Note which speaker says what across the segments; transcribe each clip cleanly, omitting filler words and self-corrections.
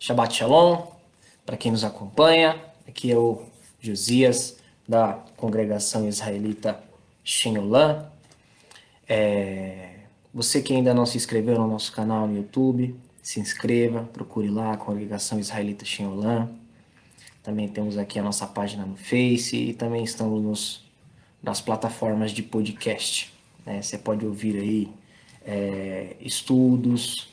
Speaker 1: Shabbat Shalom, para quem nos acompanha. Aqui é o Josias, da congregação israelita Shem Olam. Você que ainda não se inscreveu no nosso canal no YouTube, se inscreva, procure lá a congregação israelita Shem Olam. Também temos aqui a nossa página no Face e também estamos nas plataformas de podcast. Você pode ouvir aí estudos,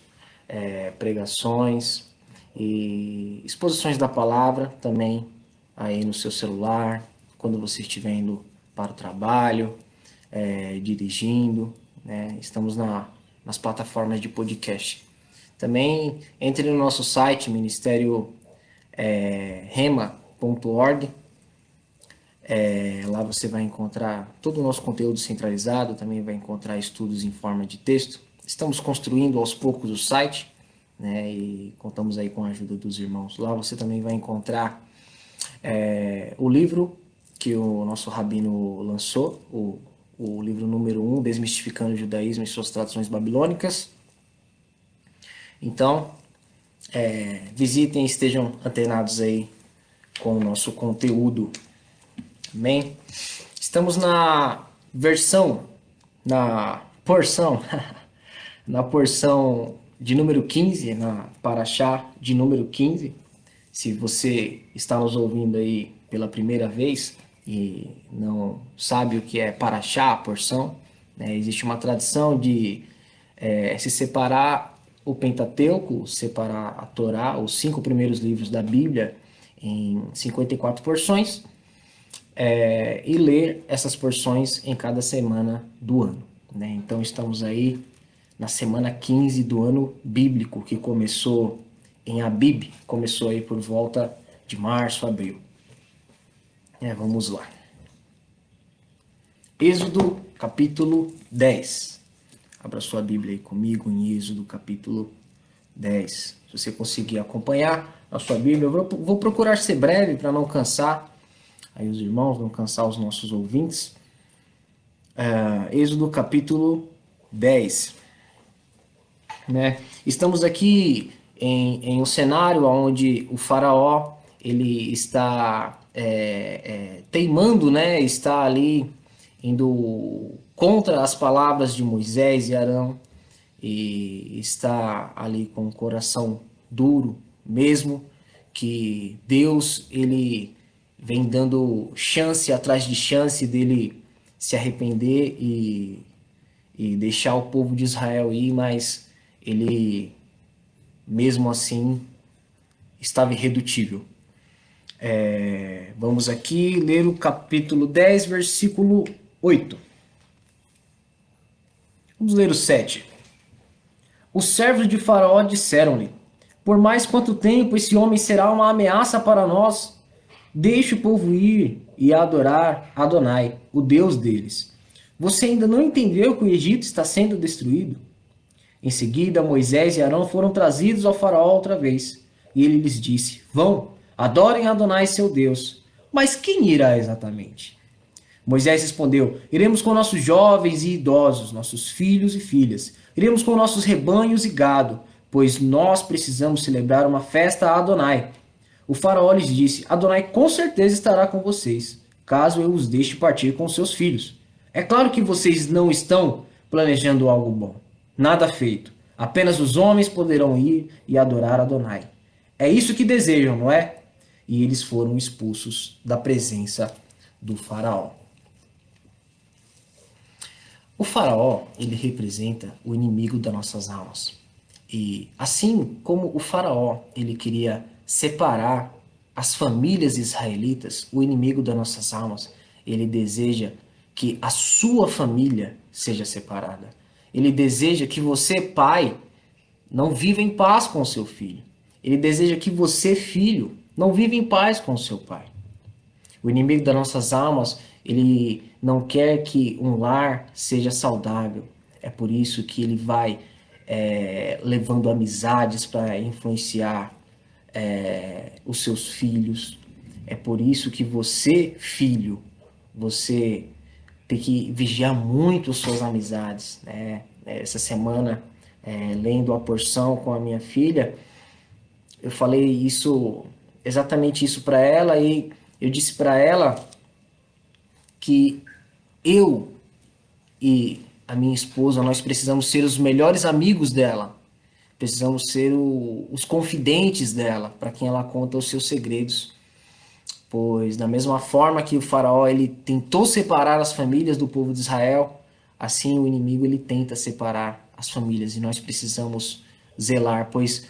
Speaker 1: pregações e exposições da palavra também aí no seu celular, quando você estiver indo para o trabalho, dirigindo, né? Estamos nas plataformas de podcast. Também entre no nosso site, ministério rema.org. Lá você vai encontrar todo o nosso conteúdo centralizado, também vai encontrar estudos em forma de texto. Estamos construindo aos poucos o site, né, e contamos aí com a ajuda dos irmãos. Lá você também vai encontrar o livro que o nosso rabino lançou, o livro número 1, Desmistificando o Judaísmo e Suas Traduções Babilônicas. Então, visitem e estejam antenados aí com o nosso conteúdo. Amém? Estamos na porção, na porção de número 15, na Paraxá de número 15. Se você está nos ouvindo aí pela primeira vez e não sabe o que é Paraxá, a porção, né? Existe uma tradição de se separar o Pentateuco, separar a Torá, os 5 primeiros livros da Bíblia, em 54 porções, e ler essas porções em cada semana do ano, né? Então estamos aí na semana 15 do ano bíblico, que começou em Abib, começou aí por volta de março, abril. Vamos lá. Êxodo capítulo 10. Abra sua Bíblia aí comigo em Êxodo capítulo 10. Se você conseguir acompanhar a sua Bíblia, eu vou procurar ser breve para não cansar aí os irmãos, não cansar os nossos ouvintes. Êxodo capítulo 10. Né? Estamos aqui em um cenário onde o faraó ele está teimando, né? Está ali indo contra as palavras de Moisés e Arão e está ali com o coração duro, mesmo que Deus ele vem dando chance atrás de chance dele se arrepender e deixar o povo de Israel ir, mas ele mesmo assim estava irredutível. Vamos aqui ler o capítulo 10, versículo 8. Vamos ler o 7. Os servos de Faraó disseram-lhe: por mais quanto tempo esse homem será uma ameaça para nós? Deixe o povo ir e adorar Adonai, o Deus deles. Você ainda não entendeu que o Egito está sendo destruído? Em seguida, Moisés e Arão foram trazidos ao faraó outra vez. E ele lhes disse: vão, adorem Adonai seu Deus. Mas quem irá exatamente? Moisés respondeu: iremos com nossos jovens e idosos, nossos filhos e filhas. Iremos com nossos rebanhos e gado, pois nós precisamos celebrar uma festa a Adonai. O faraó lhes disse: Adonai com certeza estará com vocês, caso eu os deixe partir com seus filhos. É claro que vocês não estão planejando algo bom. Nada feito. Apenas os homens poderão ir e adorar Adonai. É isso que desejam, não é? E eles foram expulsos da presença do faraó. O faraó, ele representa o inimigo das nossas almas. E assim como o faraó, ele queria separar as famílias israelitas, o inimigo das nossas almas, ele deseja que a sua família seja separada. Ele deseja que você, pai, não viva em paz com o seu filho. Ele deseja que você, filho, não viva em paz com o seu pai. O inimigo das nossas almas, ele não quer que um lar seja saudável. É por isso que ele vai levando amizades para influenciar os seus filhos. É por isso que você, filho, você tem que vigiar muito as suas amizades, né? Essa semana, lendo a porção com a minha filha, eu falei isso, exatamente isso para ela, e eu disse para ela que eu e a minha esposa, nós precisamos ser os melhores amigos dela. Precisamos ser os confidentes dela, para quem ela conta os seus segredos. Pois da mesma forma que o faraó ele tentou separar as famílias do povo de Israel, assim o inimigo ele tenta separar as famílias e nós precisamos zelar, pois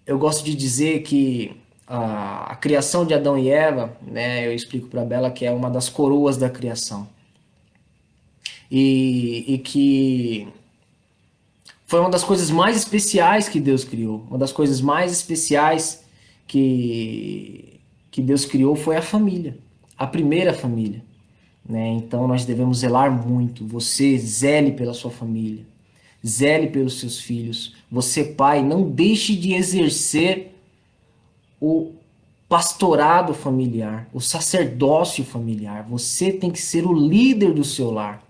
Speaker 1: eu gosto de dizer que a criação de Adão e Eva, né, eu explico para Bela que é uma das coroas da criação. E que foi uma das coisas mais especiais que Deus criou. Uma das coisas mais especiais que Deus criou foi a família, a primeira família, né? Então nós devemos zelar muito. Você zele pela sua família, zele pelos seus filhos. Você, pai, não deixe de exercer o pastorado familiar, o sacerdócio familiar. Você tem que ser o líder do seu lar,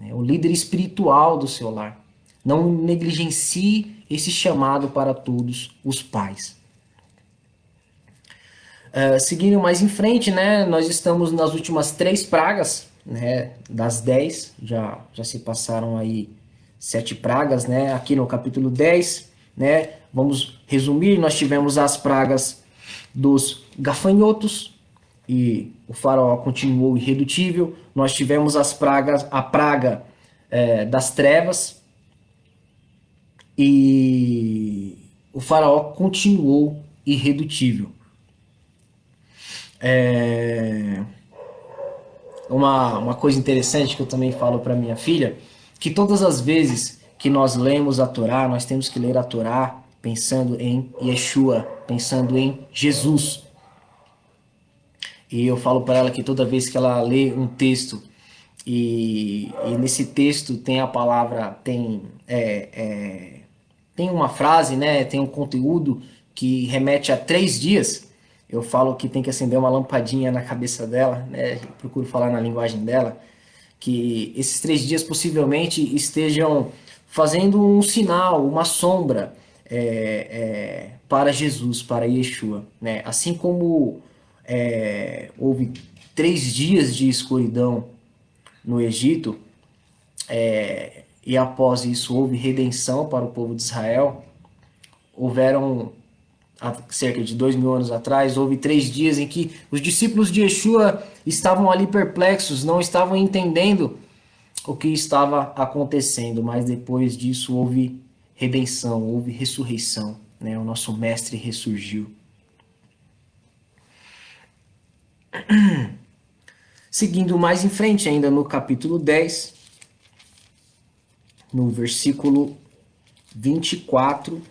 Speaker 1: né? O líder espiritual do seu lar. Não negligencie esse chamado para todos os pais. Seguindo mais em frente, né, nós estamos nas últimas 3 pragas, né, das 10, já se passaram aí 7 pragas, né, aqui no capítulo 10, né, vamos resumir, nós tivemos as pragas dos gafanhotos, e o faraó continuou irredutível, nós tivemos a praga das trevas, e o faraó continuou irredutível. É uma coisa interessante que eu também falo para minha filha, que todas as vezes que nós lemos a Torá, nós temos que ler a Torá pensando em Yeshua, pensando em Jesus. E eu falo para ela que toda vez que ela lê um texto e nesse texto tem a palavra, tem uma frase, né, tem um conteúdo que remete a 3 dias, eu falo que tem que acender uma lampadinha na cabeça dela, né, eu procuro falar na linguagem dela, que esses 3 dias possivelmente estejam fazendo um sinal, uma sombra para Jesus, para Yeshua, né? Assim como houve 3 dias de escuridão no Egito, e após isso houve redenção para o povo de Israel, houveram há cerca de 2000 anos atrás, houve 3 dias em que os discípulos de Yeshua estavam ali perplexos, não estavam entendendo o que estava acontecendo, mas depois disso houve redenção, houve ressurreição, né? O nosso mestre ressurgiu. Seguindo mais em frente, ainda no capítulo 10, no versículo 24,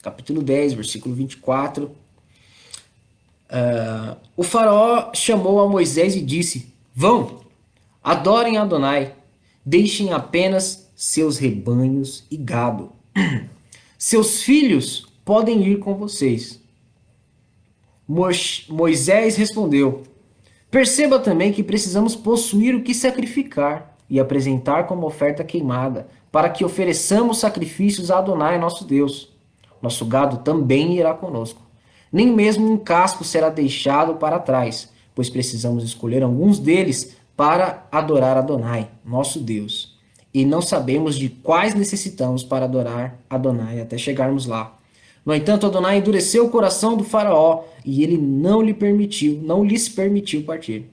Speaker 1: capítulo 10, versículo 24, o faraó chamou a Moisés e disse: Vão, adorem Adonai, deixem apenas seus rebanhos e gado. Seus filhos podem ir com vocês. Moisés respondeu: Perceba também que precisamos possuir o que sacrificar e apresentar como oferta queimada, para que ofereçamos sacrifícios a Adonai, nosso Deus. Nosso gado também irá conosco. Nem mesmo um casco será deixado para trás, pois precisamos escolher alguns deles para adorar Adonai, nosso Deus. E não sabemos de quais necessitamos para adorar Adonai até chegarmos lá. No entanto, Adonai endureceu o coração do faraó e ele não lhes permitiu partir.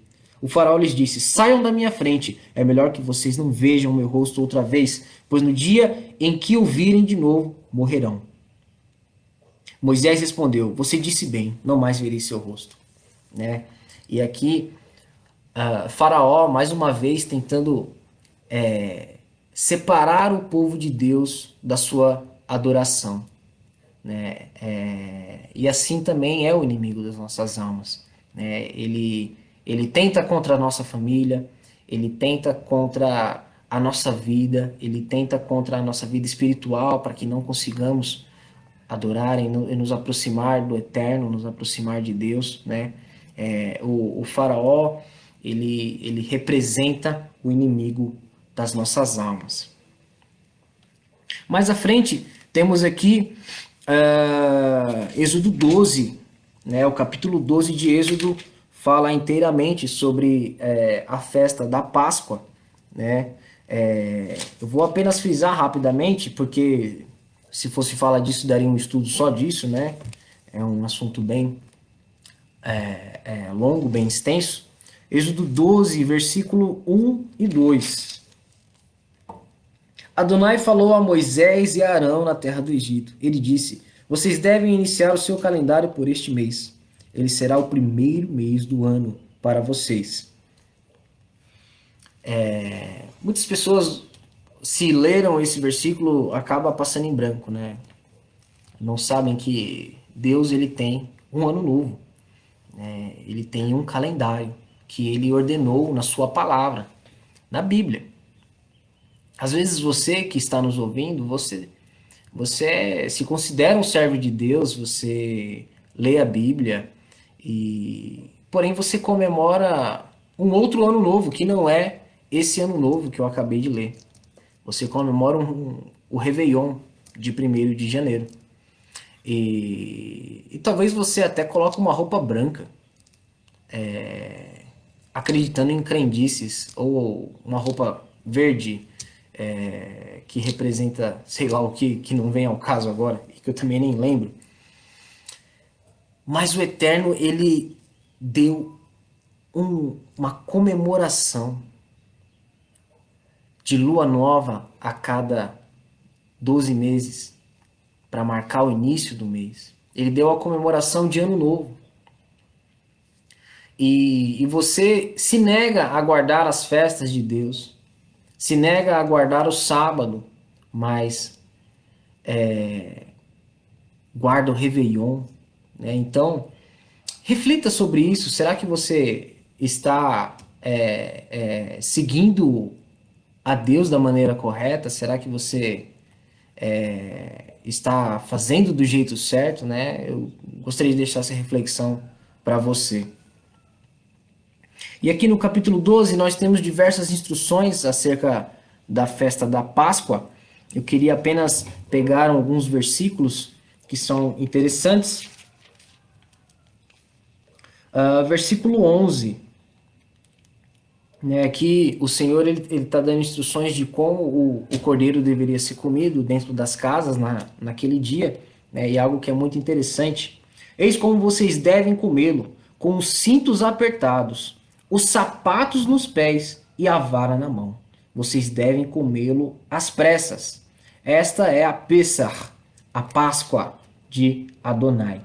Speaker 1: O faraó lhes disse: Saiam da minha frente, é melhor que vocês não vejam o meu rosto outra vez, pois no dia em que o virem de novo, morrerão. Moisés respondeu: Você disse bem, não mais verei seu rosto. Né? E aqui, Faraó, mais uma vez, tentando separar o povo de Deus da sua adoração. Né? E assim também é o inimigo das nossas almas. Né? Ele tenta contra a nossa família, ele tenta contra a nossa vida, ele tenta contra a nossa vida espiritual para que não consigamos adorar e nos aproximar do Eterno, nos aproximar de Deus. Né? O faraó, ele representa o inimigo das nossas almas. Mais à frente, temos aqui Êxodo 12, né? O capítulo 12 de Êxodo fala inteiramente sobre a festa da Páscoa, né? Eu vou apenas frisar rapidamente, porque se fosse falar disso, daria um estudo só disso, né? É um assunto bem longo, bem extenso. Êxodo 12, versículo 1 e 2. Adonai falou a Moisés e a Arão na terra do Egito. Ele disse: Vocês devem iniciar o seu calendário por este mês. Ele será o primeiro mês do ano para vocês. Muitas pessoas, se leram esse versículo, acaba passando em branco, né? Não sabem que Deus ele tem um ano novo, né? Ele tem um calendário que ele ordenou na sua palavra, na Bíblia. Às vezes você que está nos ouvindo, você se considera um servo de Deus, você lê a Bíblia e porém você comemora um outro ano novo que não é esse ano novo que eu acabei de ler. Você comemora o Réveillon de 1º de janeiro. E talvez você até coloque uma roupa branca, acreditando em crendices, ou uma roupa verde, que representa, sei lá o que não vem ao caso agora, e que eu também nem lembro. Mas o Eterno, ele deu uma comemoração de lua nova a cada 12 meses, para marcar o início do mês. Ele deu a comemoração de ano novo. E você se nega a guardar as festas de Deus, se nega a guardar o sábado, mas guarda o Réveillon, né? Então, reflita sobre isso. Será que você está seguindo a Deus da maneira correta? Será que você está fazendo do jeito certo, né? Eu gostaria de deixar essa reflexão para você. E aqui no capítulo 12 nós temos diversas instruções acerca da festa da Páscoa. Eu queria apenas pegar alguns versículos que são interessantes. Versículo 11, né, que o Senhor ele está dando instruções de como o cordeiro deveria ser comido dentro das casas naquele dia, né, e algo que é muito interessante. Eis como vocês devem comê-lo, com os cintos apertados, os sapatos nos pés e a vara na mão. Vocês devem comê-lo às pressas. Esta é a Pessah, a Páscoa de Adonai.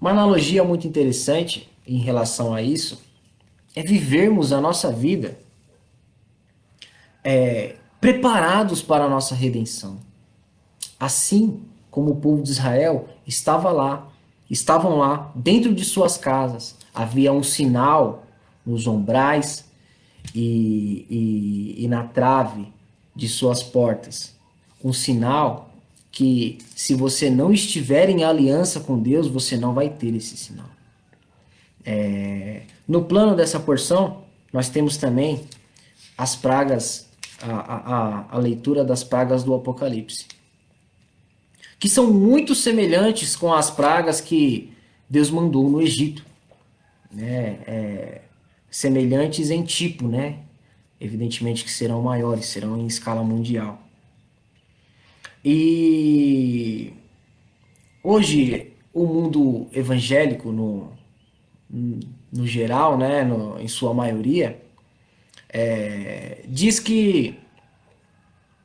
Speaker 1: Uma analogia muito interessante em relação a isso é vivermos a nossa vida preparados para a nossa redenção. Assim como o povo de Israel estavam lá dentro de suas casas, havia um sinal nos ombrais e na trave de suas portas, um sinal que, se você não estiver em aliança com Deus, você não vai ter esse sinal. No plano dessa porção, nós temos também as pragas, a leitura das pragas do Apocalipse, que são muito semelhantes com as pragas que Deus mandou no Egito, né? Semelhantes em tipo, né? Evidentemente que serão maiores, serão em escala mundial. E hoje o mundo evangélico no geral, né, em sua maioria, diz que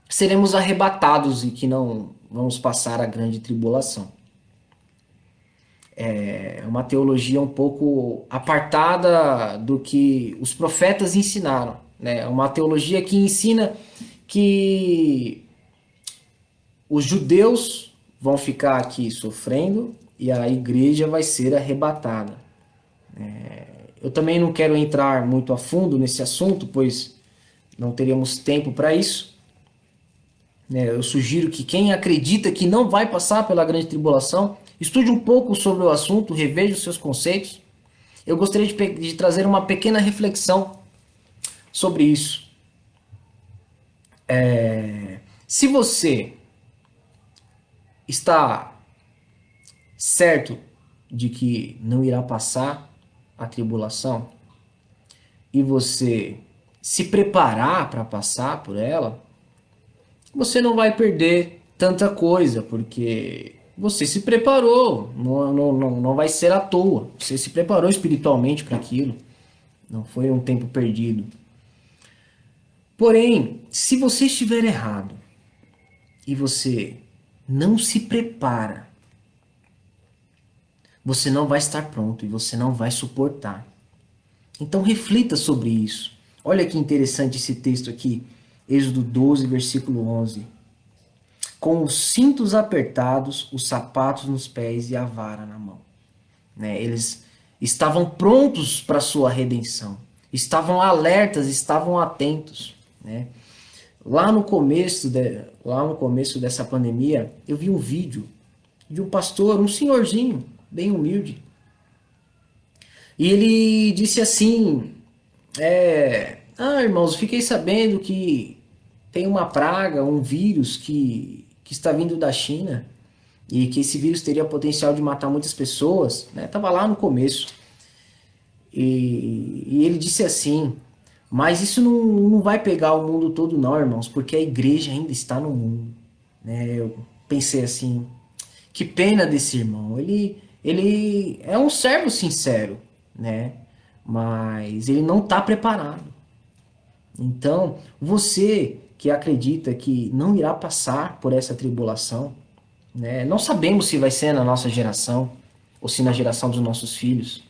Speaker 1: seremos arrebatados e que não vamos passar a grande tribulação. É uma teologia um pouco apartada do que os profetas ensinaram, né? É uma teologia que ensina que os judeus vão ficar aqui sofrendo e a igreja vai ser arrebatada. Eu também não quero entrar muito a fundo nesse assunto, pois não teríamos tempo para isso. Eu sugiro que quem acredita que não vai passar pela grande tribulação, estude um pouco sobre o assunto, reveja os seus conceitos. Eu gostaria de trazer uma pequena reflexão sobre isso. Se você está certo de que não irá passar a tribulação e você se preparar para passar por ela, você não vai perder tanta coisa, porque você se preparou, não vai ser à toa. Você se preparou espiritualmente para aquilo, não foi um tempo perdido. Porém, se você estiver errado e você não se prepara, você não vai estar pronto e você não vai suportar. Então reflita sobre isso. Olha que interessante esse texto aqui, Êxodo 12, versículo 11. Com os cintos apertados, os sapatos nos pés e a vara na mão. Né? Eles estavam prontos para a sua redenção. Estavam alertas, estavam atentos. Né? Lá no começo dessa pandemia, eu vi um vídeo de um pastor, um senhorzinho, bem humilde. E ele disse assim, irmãos, fiquei sabendo que tem uma praga, um vírus que está vindo da China e que esse vírus teria potencial de matar muitas pessoas, né? Tava lá no começo. E ele disse assim, mas isso não vai pegar o mundo todo não, irmãos, porque a igreja ainda está no mundo. Né? Eu pensei assim, que pena desse irmão. Ele é um servo sincero, né? Mas ele não está preparado. Então, você que acredita que não irá passar por essa tribulação, né? Não sabemos se vai ser na nossa geração ou se na geração dos nossos filhos.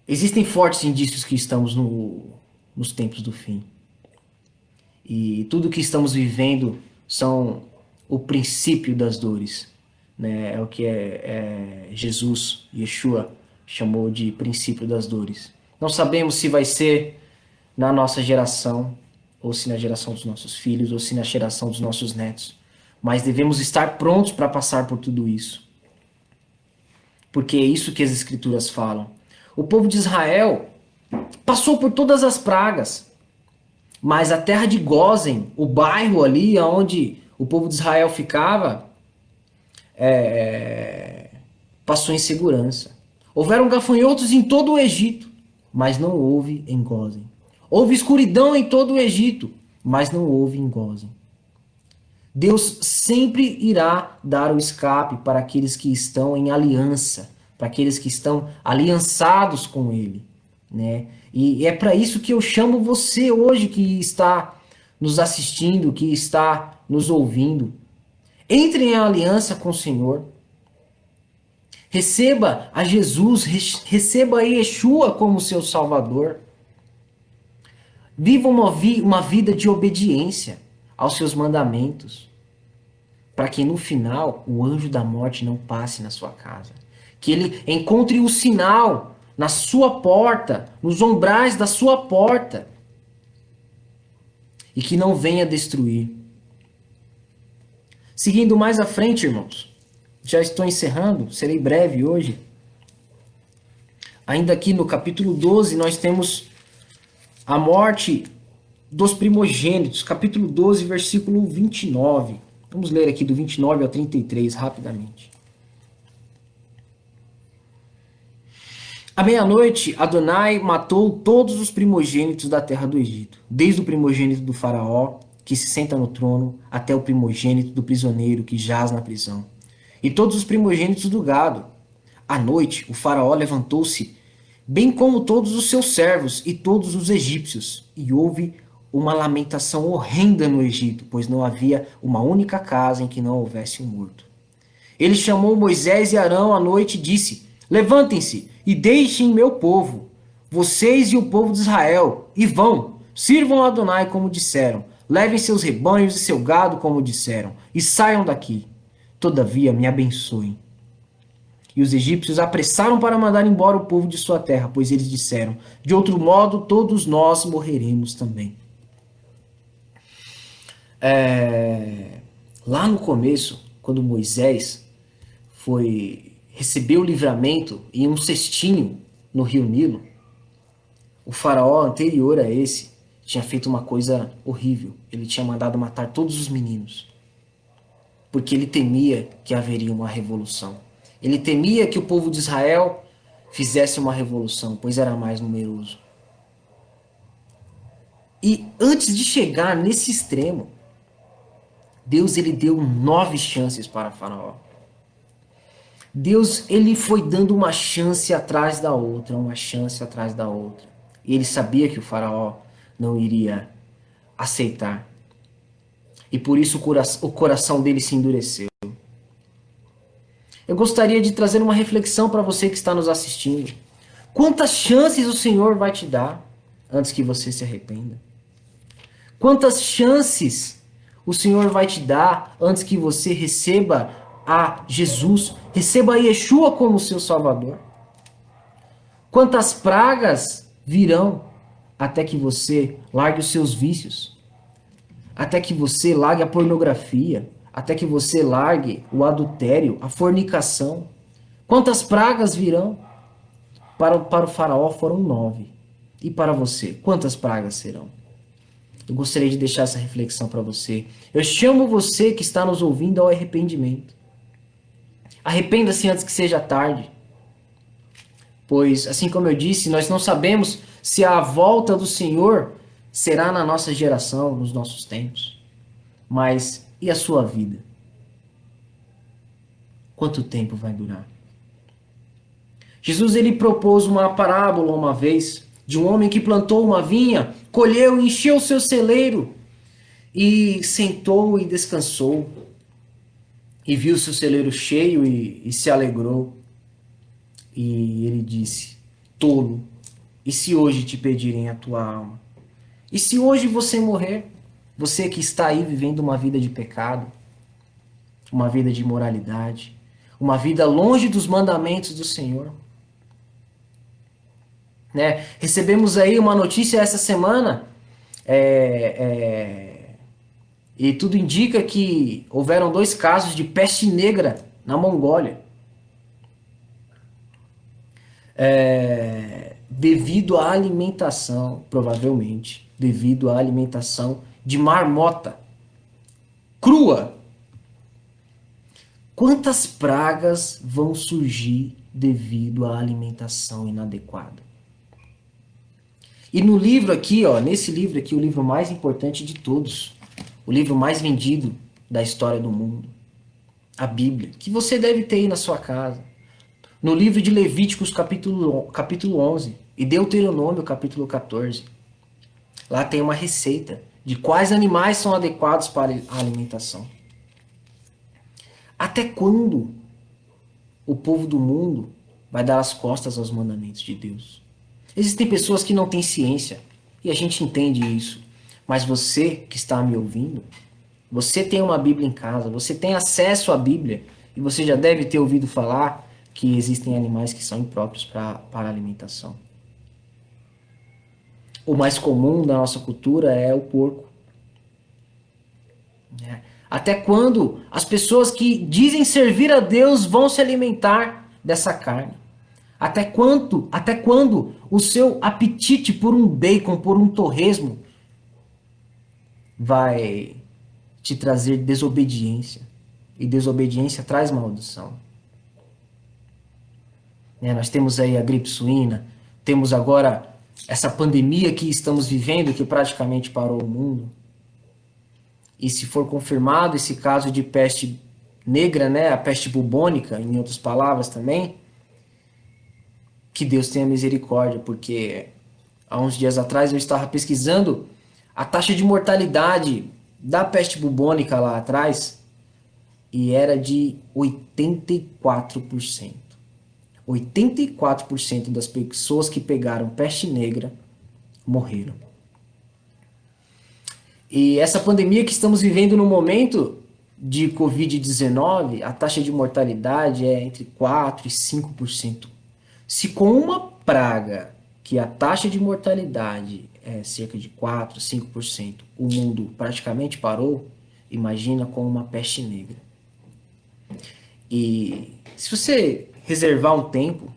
Speaker 1: Existem fortes indícios que estamos nos tempos do fim. E tudo que estamos vivendo são o princípio das dores. Né? É o que Jesus, Yeshua, chamou de princípio das dores. Não sabemos se vai ser na nossa geração, ou se na geração dos nossos filhos, ou se na geração dos nossos netos. Mas devemos estar prontos para passar por tudo isso. Porque é isso que as Escrituras falam. O povo de Israel passou por todas as pragas, mas a terra de Gósen, o bairro ali onde o povo de Israel ficava, passou em segurança. Houveram gafanhotos em todo o Egito, mas não houve em Gósen. Houve escuridão em todo o Egito, mas não houve em Gósen. Deus sempre irá dar o escape para aqueles que estão em aliança, para aqueles que estão aliançados com Ele. Né? E é para isso que eu chamo você hoje que está nos assistindo, que está nos ouvindo. Entre em aliança com o Senhor. Receba a Jesus, receba a Yeshua como seu Salvador. Viva uma vida de obediência aos seus mandamentos, para que no final o anjo da morte não passe na sua casa. Que ele encontre o sinal na sua porta, nos umbrais da sua porta, e que não venha destruir. Seguindo mais à frente, irmãos, já estou encerrando, serei breve hoje. Ainda aqui no capítulo 12, nós temos a morte dos primogênitos, capítulo 12, versículo 29. Vamos ler aqui do 29 ao 33, rapidamente. À meia-noite, Adonai matou todos os primogênitos da terra do Egito, desde o primogênito do faraó, que se senta no trono, até o primogênito do prisioneiro que jaz na prisão, e todos os primogênitos do gado. À noite, o faraó levantou-se, bem como todos os seus servos e todos os egípcios, e houve uma lamentação horrenda no Egito, pois não havia uma única casa em que não houvesse um morto. Ele chamou Moisés e Arão à noite e disse: levantem-se e deixem meu povo, vocês e o povo de Israel, e vão, sirvam a Adonai como disseram, levem seus rebanhos e seu gado como disseram, e saiam daqui. Todavia me abençoem. E os egípcios apressaram para mandar embora o povo de sua terra, pois eles disseram: de outro modo todos nós morreremos também. Lá no começo, quando Moisés recebeu o livramento em um cestinho no rio Nilo, o faraó anterior a esse tinha feito uma coisa horrível. Ele tinha mandado matar todos os meninos. porque ele temia que haveria uma revolução. Ele temia que o povo de Israel fizesse uma revolução, pois era mais numeroso. E antes de chegar nesse extremo, Deus ele deu 9 chances para Faraó. Deus ele foi dando uma chance atrás da outra, uma chance atrás da outra. E ele sabia que o Faraó não iria aceitar. E por isso o coração dele se endureceu. Eu gostaria de trazer uma reflexão para você que está nos assistindo. Quantas chances o Senhor vai te dar antes que você se arrependa? Quantas chances o Senhor vai te dar antes que você receba a Jesus, receba a Yeshua como seu Salvador? Quantas pragas virão até que você largue os seus vícios? Até que você largue a pornografia? Até que você largue o adultério, a fornicação? Quantas pragas virão? Para o faraó foram 9. E para você, quantas pragas serão? Eu gostaria de deixar essa reflexão para você. Eu chamo você que está nos ouvindo ao arrependimento. Arrependa-se antes que seja tarde. Pois, assim como eu disse, nós não sabemos se a volta do Senhor será na nossa geração, nos nossos tempos. Mas e a sua vida? Quanto tempo vai durar? Jesus ele propôs uma parábola uma vez de um homem que plantou uma vinha, colheu e encheu o seu celeiro e sentou e descansou e viu seu celeiro cheio e se alegrou. E ele disse: tolo, e se hoje te pedirem a tua alma? E se hoje você morrer? Você que está aí vivendo uma vida de pecado, uma vida de imoralidade, uma vida longe dos mandamentos do Senhor. Né? Recebemos aí uma notícia essa semana, e tudo indica que houveram 2 casos de peste negra na Mongólia. Devido à alimentação, provavelmente, devido à alimentação de marmota crua. Quantas pragas vão surgir devido à alimentação inadequada? E no livro aqui, ó, nesse livro aqui, o livro mais importante de todos, o livro mais vendido da história do mundo, a Bíblia, que você deve ter aí na sua casa. No livro de Levíticos, capítulo 11, e Deuteronômio, capítulo 14. Lá tem uma receita de quais animais são adequados para a alimentação. Até quando o povo do mundo vai dar as costas aos mandamentos de Deus? Existem pessoas que não têm ciência, e a gente entende isso. Mas você que está me ouvindo, você tem uma Bíblia em casa, você tem acesso à Bíblia, e você já deve ter ouvido falar que existem animais que são impróprios para a alimentação. O mais comum da nossa cultura é o porco. Até quando as pessoas que dizem servir a Deus vão se alimentar dessa carne? Até quando o seu apetite por um bacon, por um torresmo, vai te trazer desobediência? E desobediência traz maldição. Nós temos aí a gripe suína, temos agora essa pandemia que estamos vivendo, que praticamente parou o mundo. E se for confirmado esse caso de peste negra, né, a peste bubônica, em outras palavras também, que Deus tenha misericórdia, porque há uns dias atrás eu estava pesquisando a taxa de mortalidade da peste bubônica lá atrás e era de 84%. 84% das pessoas que pegaram peste negra morreram. E essa pandemia que estamos vivendo no momento de Covid-19, a taxa de mortalidade é entre 4% e 5%. Se com uma praga que a taxa de mortalidade é cerca de 4%, 5%, o mundo praticamente parou, imagina com uma peste negra. E se você reservar um tempo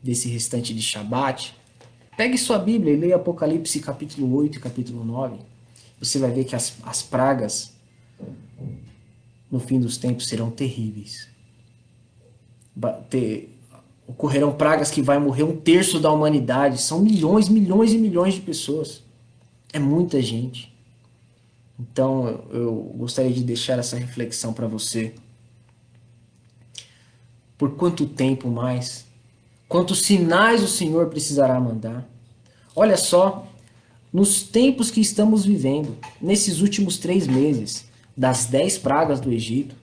Speaker 1: desse restante de Shabat, pegue sua Bíblia e leia Apocalipse capítulo 8 e capítulo 9. Você vai ver que as pragas no fim dos tempos serão terríveis. Ocorrerão pragas que vai morrer 1/3 da humanidade. São milhões, milhões e milhões de pessoas. É muita gente. Então eu gostaria de deixar essa reflexão para você. Por quanto tempo mais? Quantos sinais o Senhor precisará mandar? Olha só, nos tempos que estamos vivendo, nesses últimos 3 meses, das 10 pragas do Egito,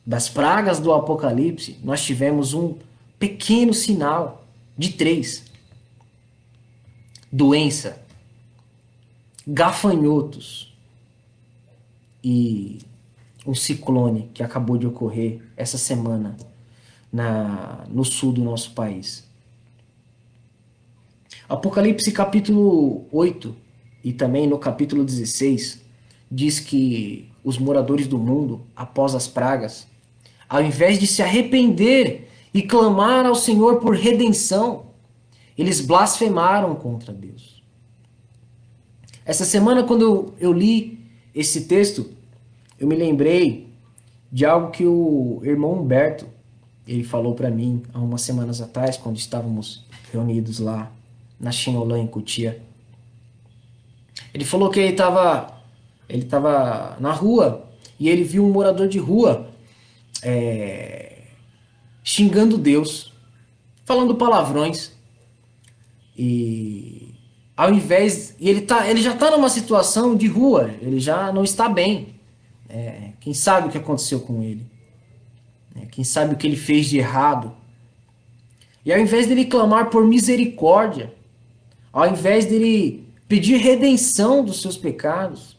Speaker 1: das pragas do Apocalipse, nós tivemos um pequeno sinal de 3. Doença, gafanhotos e um ciclone que acabou de ocorrer essa semana no sul do nosso país. Apocalipse capítulo 8 e também no capítulo 16 diz que os moradores do mundo, após as pragas, ao invés de se arrepender e clamar ao Senhor por redenção, eles blasfemaram contra Deus. Essa semana, quando eu li esse texto, eu me lembrei de algo que o irmão Humberto ele falou para mim há umas semanas atrás, quando estávamos reunidos lá na Xinolã, em Cotia. Ele falou que ele estava na rua e ele viu um morador de rua xingando Deus, falando palavrões. E ao invés. Ele já está numa situação de rua, ele já não está bem. Quem sabe o que aconteceu com ele? Quem sabe o que ele fez de errado? E ao invés dele clamar por misericórdia, ao invés dele pedir redenção dos seus pecados,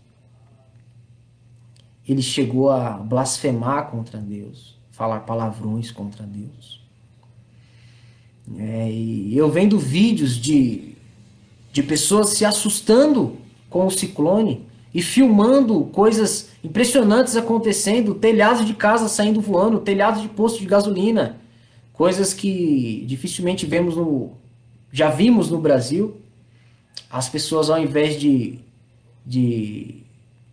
Speaker 1: ele chegou a blasfemar contra Deus, falar palavrões contra Deus. E eu vendo vídeos de pessoas se assustando com o ciclone e filmando coisas impressionantes acontecendo, telhados de casa saindo voando, telhados de posto de gasolina, coisas que dificilmente já vimos no Brasil. As pessoas, ao invés de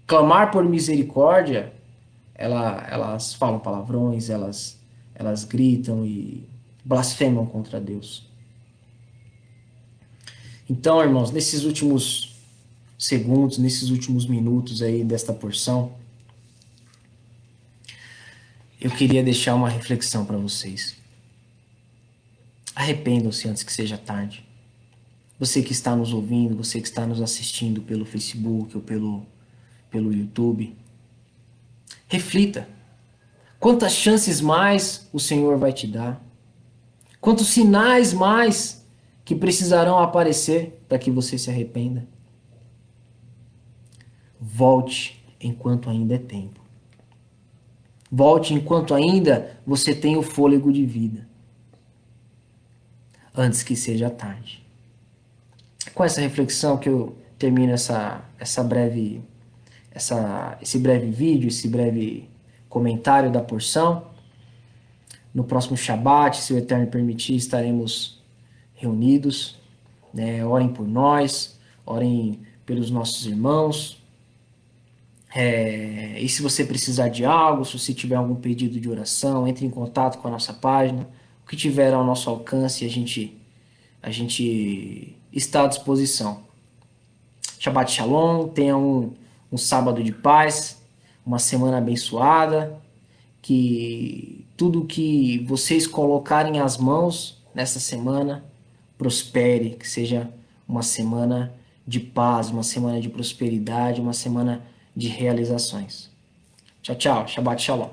Speaker 1: clamar por misericórdia, elas falam palavrões, elas gritam e blasfemam contra Deus. Então, irmãos, nesses últimos segundos, nesses últimos minutos aí desta porção, eu queria deixar uma reflexão para vocês. Arrependam-se antes que seja tarde. Você que está nos ouvindo, você que está nos assistindo pelo Facebook ou pelo YouTube, reflita. Quantas chances mais o Senhor vai te dar? Quantos sinais mais que precisarão aparecer para que você se arrependa? Volte enquanto ainda é tempo. Volte enquanto ainda você tem o fôlego de vida. Antes que seja tarde. Com essa reflexão que eu termino esse breve vídeo, esse breve comentário da porção. No próximo Shabat, se o Eterno permitir, estaremos reunidos. Orem por nós, orem pelos nossos irmãos. E se você precisar de algo, se você tiver algum pedido de oração, entre em contato com a nossa página. O que tiver ao nosso alcance, a gente está à disposição. Shabbat Shalom, tenha um sábado de paz, uma semana abençoada, que tudo que vocês colocarem as mãos nessa semana prospere, que seja uma semana de paz, uma semana de prosperidade, uma semana de realizações. Tchau, tchau. Shabbat Shalom.